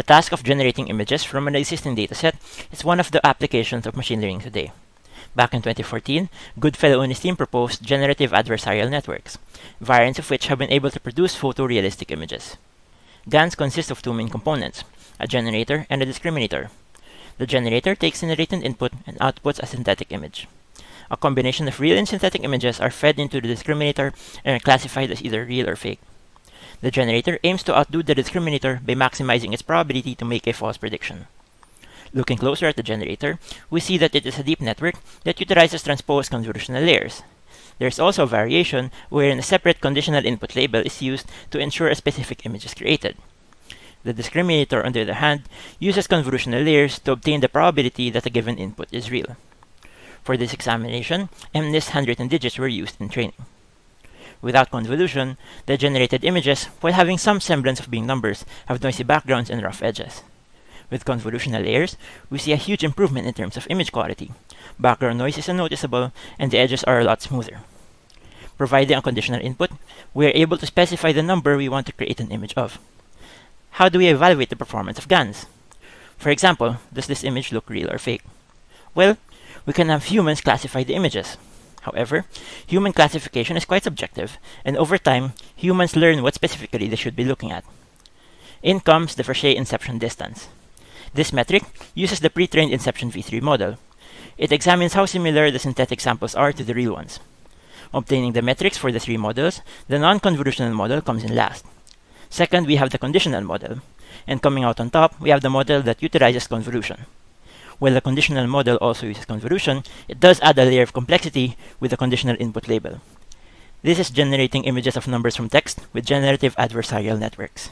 The task of generating images from an existing dataset is one of the applications of machine learning today. Back in 2014, Goodfellow and his team proposed generative adversarial networks, variants of which have been able to produce photorealistic images. GANs consist of two main components, a generator and a discriminator. The generator takes in a latent input and outputs a synthetic image. A combination of real and synthetic images are fed into the discriminator and are classified as either real or fake. The generator aims to outdo the discriminator by maximizing its probability to make a false prediction. Looking closer at the generator, we see that it is a deep network that utilizes transposed convolutional layers. There is also a variation wherein a separate conditional input label is used to ensure a specific image is created. The discriminator, on the other hand, uses convolutional layers to obtain the probability that a given input is real. For this examination, MNIST handwritten digits were used in training. Without convolution, the generated images, while having some semblance of being numbers, have noisy backgrounds and rough edges. With convolutional layers, we see a huge improvement in terms of image quality. Background noise is unnoticeable, and the edges are a lot smoother. Providing a conditional input, we are able to specify the number we want to create an image of. How do we evaluate the performance of GANs? For example, does this image look real or fake? Well, we can have humans classify the images. However, human classification is quite subjective, and over time, humans learn what specifically they should be looking at. In comes the Frechet inception distance. This metric uses the pre-trained inception v3 model. It examines how similar the synthetic samples are to the real ones. Obtaining the metrics for the three models, the non-convolutional model comes in last. Second, we have the conditional model, and coming out on top, we have the model that utilizes convolution. While the conditional model also uses convolution, it does add a layer of complexity with the conditional input label. This is generating images of numbers from text with generative adversarial networks.